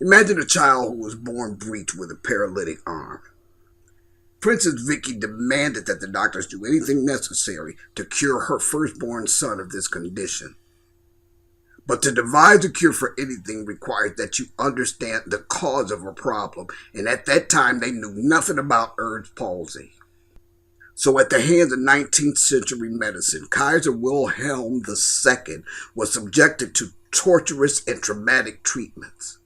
Imagine a child who was born breech with a paralytic arm. Princess Vicky demanded that the doctors do anything necessary to cure her firstborn son of this condition. But to devise a cure for anything requires that you understand the cause of a problem, and at that time they knew nothing about Erb's palsy. So at the hands of 19th century medicine, Kaiser Wilhelm II was subjected to torturous and traumatic treatments.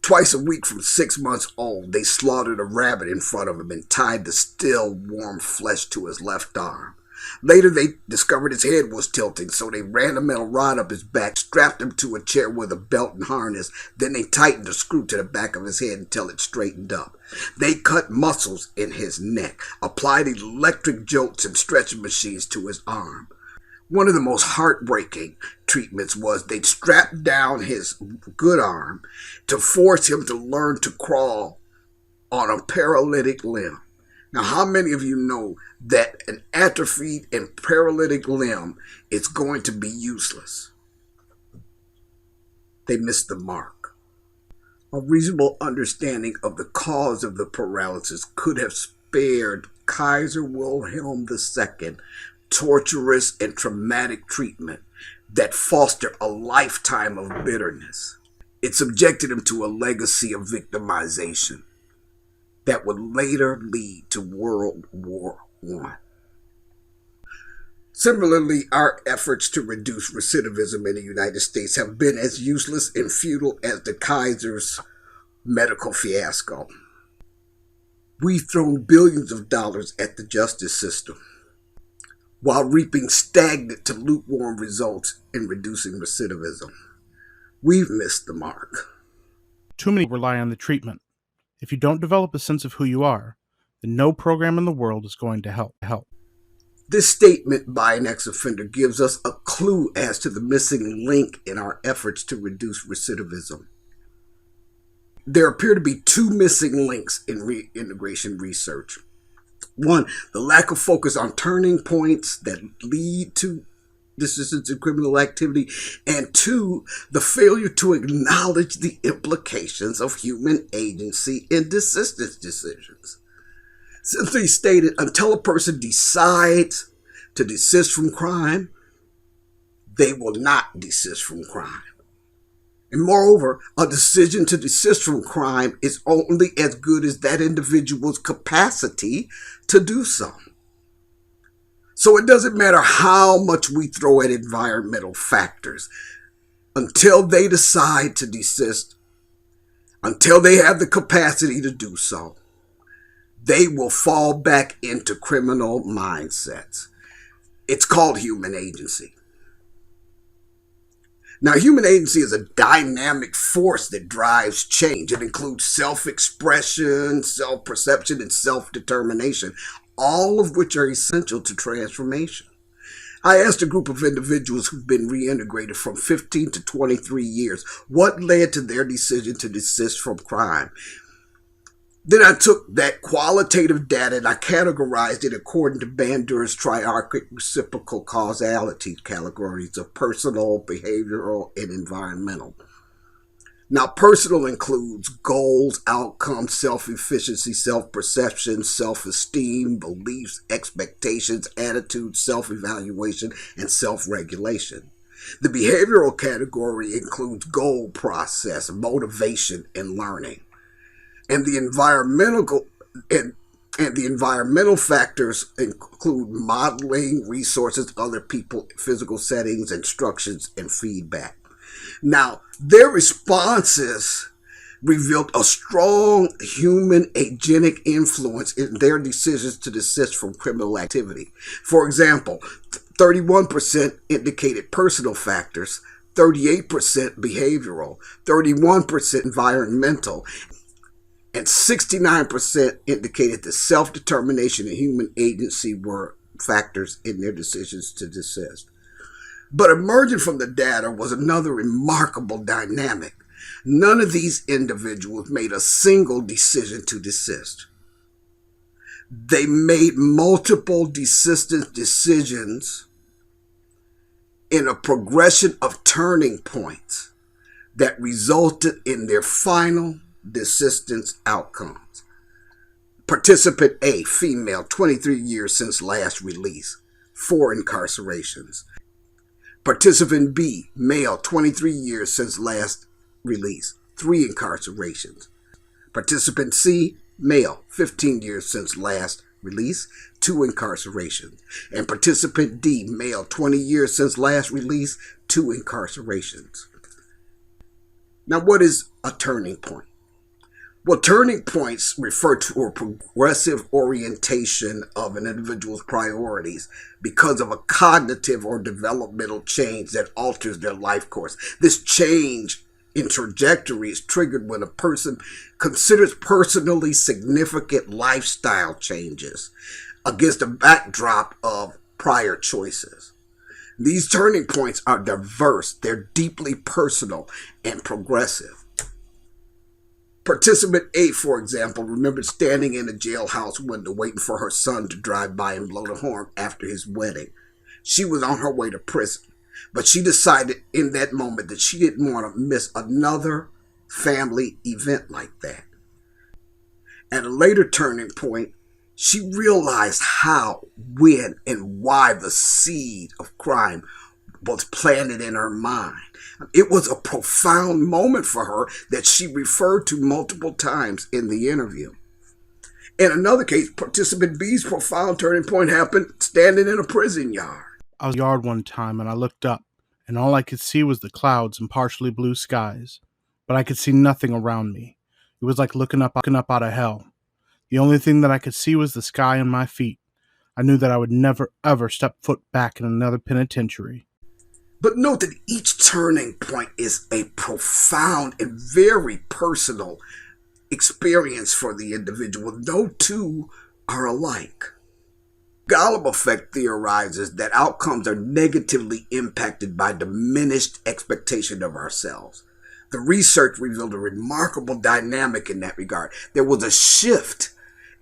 Twice a week from 6 months old, they slaughtered a rabbit in front of him and tied the still warm flesh to his left arm. Later, they discovered his head was tilting, so they ran a metal rod up his back, strapped him to a chair with a belt and harness, then they tightened a screw to the back of his head until it straightened up. They cut muscles in his neck, applied electric jolts and stretching machines to his arm. One of the most heartbreaking treatments was they'd strap down his good arm to force him to learn to crawl on a paralytic limb. Now, how many of you know that an atrophied and paralytic limb is going to be useless? They missed the mark. A reasonable understanding of the cause of the paralysis could have spared Kaiser Wilhelm II torturous and traumatic treatment that fostered a lifetime of bitterness. It subjected him to a legacy of victimization that would later lead to World War I. Similarly, our efforts to reduce recidivism in the United States have been as useless and futile as the Kaiser's medical fiasco. We've thrown billions of dollars at the justice system, while reaping stagnant to lukewarm results in reducing recidivism. We've missed the mark. Too many rely on the treatment. If you don't develop a sense of who you are, then no program in the world is going to help. This statement by an ex-offender gives us a clue as to the missing link in our efforts to reduce recidivism. There appear to be two missing links in reintegration research. One, the lack of focus on turning points that lead to desistance in criminal activity. And two, the failure to acknowledge the implications of human agency in desistance decisions. Simply stated, until a person decides to desist from crime, they will not desist from crime. And moreover, a decision to desist from crime is only as good as that individual's capacity to do so. So it doesn't matter how much we throw at environmental factors. Until they decide to desist, until they have the capacity to do so, they will fall back into criminal mindsets. It's called human agency. Now, human agency is a dynamic force that drives change. It includes self-expression, self-perception, and self-determination, all of which are essential to transformation. I asked a group of individuals who've been reintegrated from 15 to 23 years what led to their decision to desist from crime. Then I took that qualitative data and I categorized it according to Bandur's triarchic reciprocal causality categories of personal, behavioral, and environmental. Now, personal includes goals, outcomes, self-efficiency, self-perception, self-esteem, beliefs, expectations, attitudes, self-evaluation, and self-regulation. The behavioral category includes goal process, motivation, and learning. And the environmental factors include modeling, resources, other people, physical settings, instructions, and feedback. Now, their responses revealed a strong human agentic influence in their decisions to desist from criminal activity. For example, 31% indicated personal factors, 38% behavioral, 31% environmental, and 69% indicated that self-determination and human agency were factors in their decisions to desist. But emerging from the data was another remarkable dynamic. None of these individuals made a single decision to desist. They made multiple desistance decisions in a progression of turning points that resulted in their final desistance outcomes. Participant A, female, 23 years since last release, 4 incarcerations. Participant B, male, 23 years since last release, 3 incarcerations. Participant C, male, 15 years since last release, 2 incarcerations. And participant D, male, 20 years since last release, 2 incarcerations. Now, what is a turning point? Well, turning points refer to a progressive orientation of an individual's priorities because of a cognitive or developmental change that alters their life course. This change in trajectory is triggered when a person considers personally significant lifestyle changes against a backdrop of prior choices. These turning points are diverse, they're deeply personal and progressive. Participant A, for example, remembered standing in a jailhouse window waiting for her son to drive by and blow the horn after his wedding. She was on her way to prison, but she decided in that moment that she didn't want to miss another family event like that. At a later turning point, she realized how, when, and why the seed of crime was planted in her mind. It was a profound moment for her that she referred to multiple times in the interview. In another case, participant B's profound turning point happened standing in a prison yard. I was in the yard one time and I looked up, and all I could see was the clouds and partially blue skies, but I could see nothing around me. It was like looking up out of hell. The only thing that I could see was the sky and my feet. I knew that I would never ever step foot back in another penitentiary. But note that each turning point is a profound and very personal experience for the individual. No two are alike. Golub effect theorizes that outcomes are negatively impacted by diminished expectation of ourselves. The research revealed a remarkable dynamic in that regard. There was a shift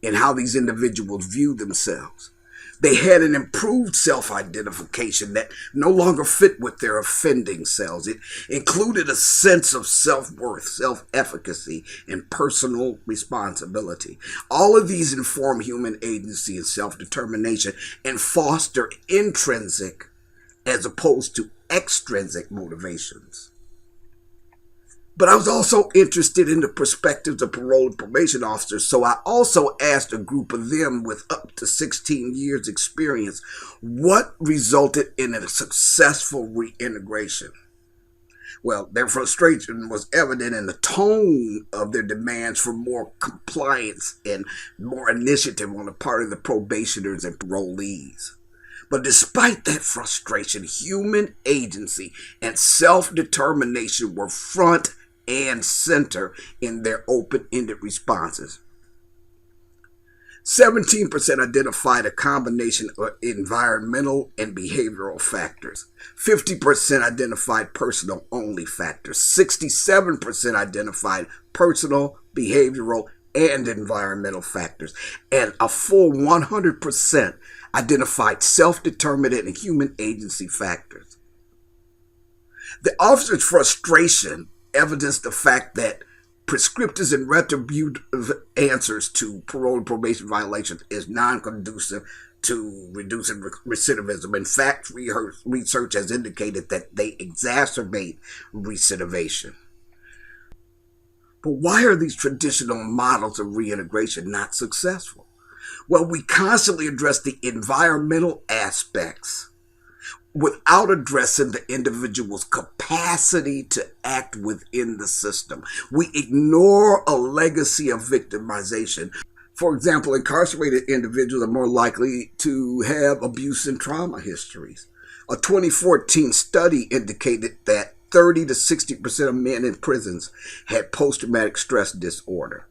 in how these individuals view themselves. They had an improved self-identification that no longer fit with their offending selves. It included a sense of self-worth, self-efficacy, and personal responsibility. All of these inform human agency and self-determination and foster intrinsic as opposed to extrinsic motivations. But I was also interested in the perspectives of parole and probation officers, so I also asked a group of them with up to 16 years experience what resulted in a successful reintegration. Well, their frustration was evident in the tone of their demands for more compliance and more initiative on the part of the probationers and parolees. But despite that frustration, human agency and self-determination were front and center in their open-ended responses. 17% identified a combination of environmental and behavioral factors. 50% identified personal-only factors. 67% identified personal, behavioral, and environmental factors. And a full 100% identified self-determinant and human agency factors. The officer's frustration evidenced the fact that prescriptive and retributive answers to parole and probation violations is non-conducive to reducing recidivism. In fact, research has indicated that they exacerbate recidivation. But why are these traditional models of reintegration not successful? Well, we constantly address the environmental aspects without addressing the individual's capacity to act within the system. We ignore a legacy of victimization. For example, incarcerated individuals are more likely to have abuse and trauma histories. A 2014 study indicated that 30 to 60% of men in prisons had post-traumatic stress disorder.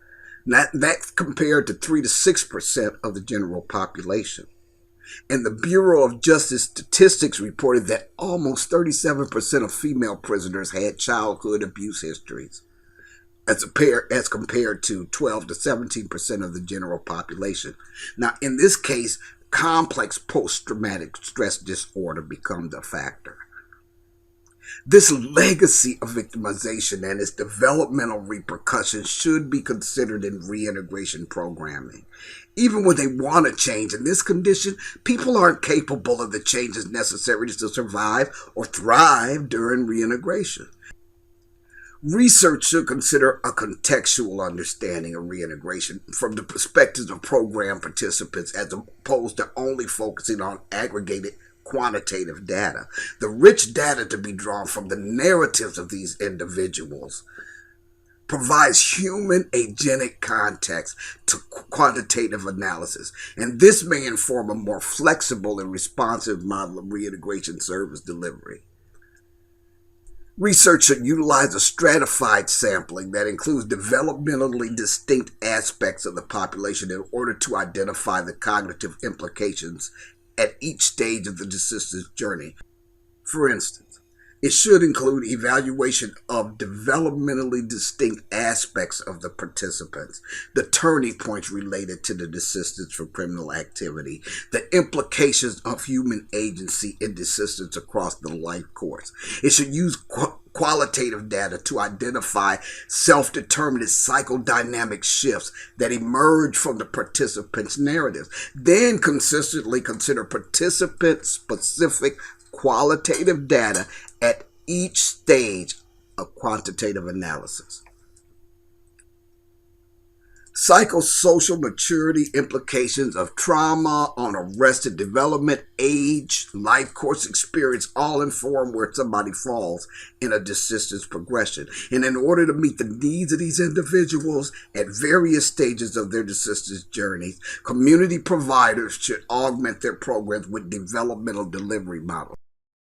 That's compared to 3 to 6% of the general population. And the Bureau of Justice Statistics reported that almost 37% of female prisoners had childhood abuse histories, as compared to 12 to 17% of the general population. Now, in this case, complex post-traumatic stress disorder becomes a factor. This legacy of victimization and its developmental repercussions should be considered in reintegration programming. Even when they want to change in this condition, people aren't capable of the changes necessary to survive or thrive during reintegration. Research should consider a contextual understanding of reintegration from the perspectives of program participants as opposed to only focusing on aggregated quantitative data. The rich data to be drawn from the narratives of these individuals provides human agentic context to quantitative analysis, and this may inform a more flexible and responsive model of reintegration service delivery. Research should utilize a stratified sampling that includes developmentally distinct aspects of the population in order to identify the cognitive implications at each stage of the desistance journey. For instance, it should include evaluation of developmentally distinct aspects of the participants, the turning points related to the desistance from criminal activity, the implications of human agency in desistance across the life course. It should use qualitative data to identify self-determined psychodynamic shifts that emerge from the participants' narratives. Then consistently consider participant-specific qualitative data at each stage of quantitative analysis. Psychosocial maturity implications of trauma on arrested development, age, life course experience all inform where somebody falls in a desistance progression. And in order to meet the needs of these individuals at various stages of their desistance journeys, community providers should augment their programs with developmental delivery models.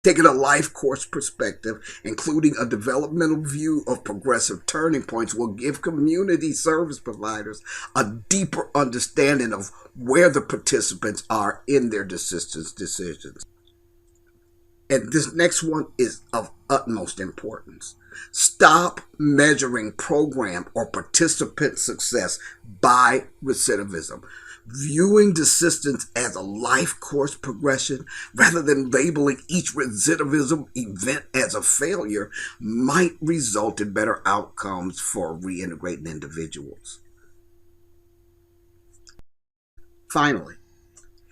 Taking a life course perspective, including a developmental view of progressive turning points, will give community service providers a deeper understanding of where the participants are in their desistance decisions. And this next one is of utmost importance. Stop measuring program or participant success by recidivism. Viewing desistance as a life course progression rather than labeling each recidivism event as a failure might result in better outcomes for reintegrating individuals. Finally,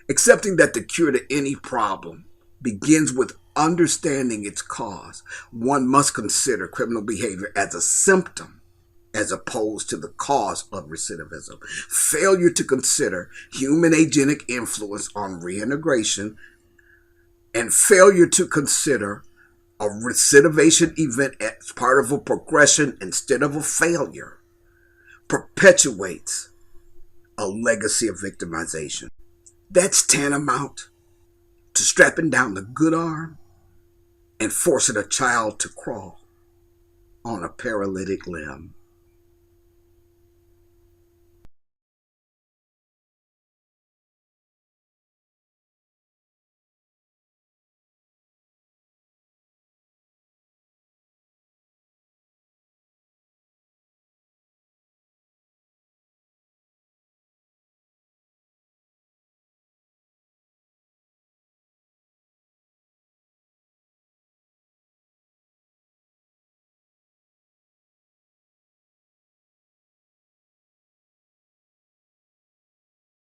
accepting that the cure to any problem begins with understanding its cause, one must consider criminal behavior as a symptom as opposed to the cause of recidivism. Failure to consider human agentic influence on reintegration and failure to consider a recidivation event as part of a progression instead of a failure perpetuates a legacy of victimization. That's tantamount to strapping down the good arm and forcing a child to crawl on a paralytic limb.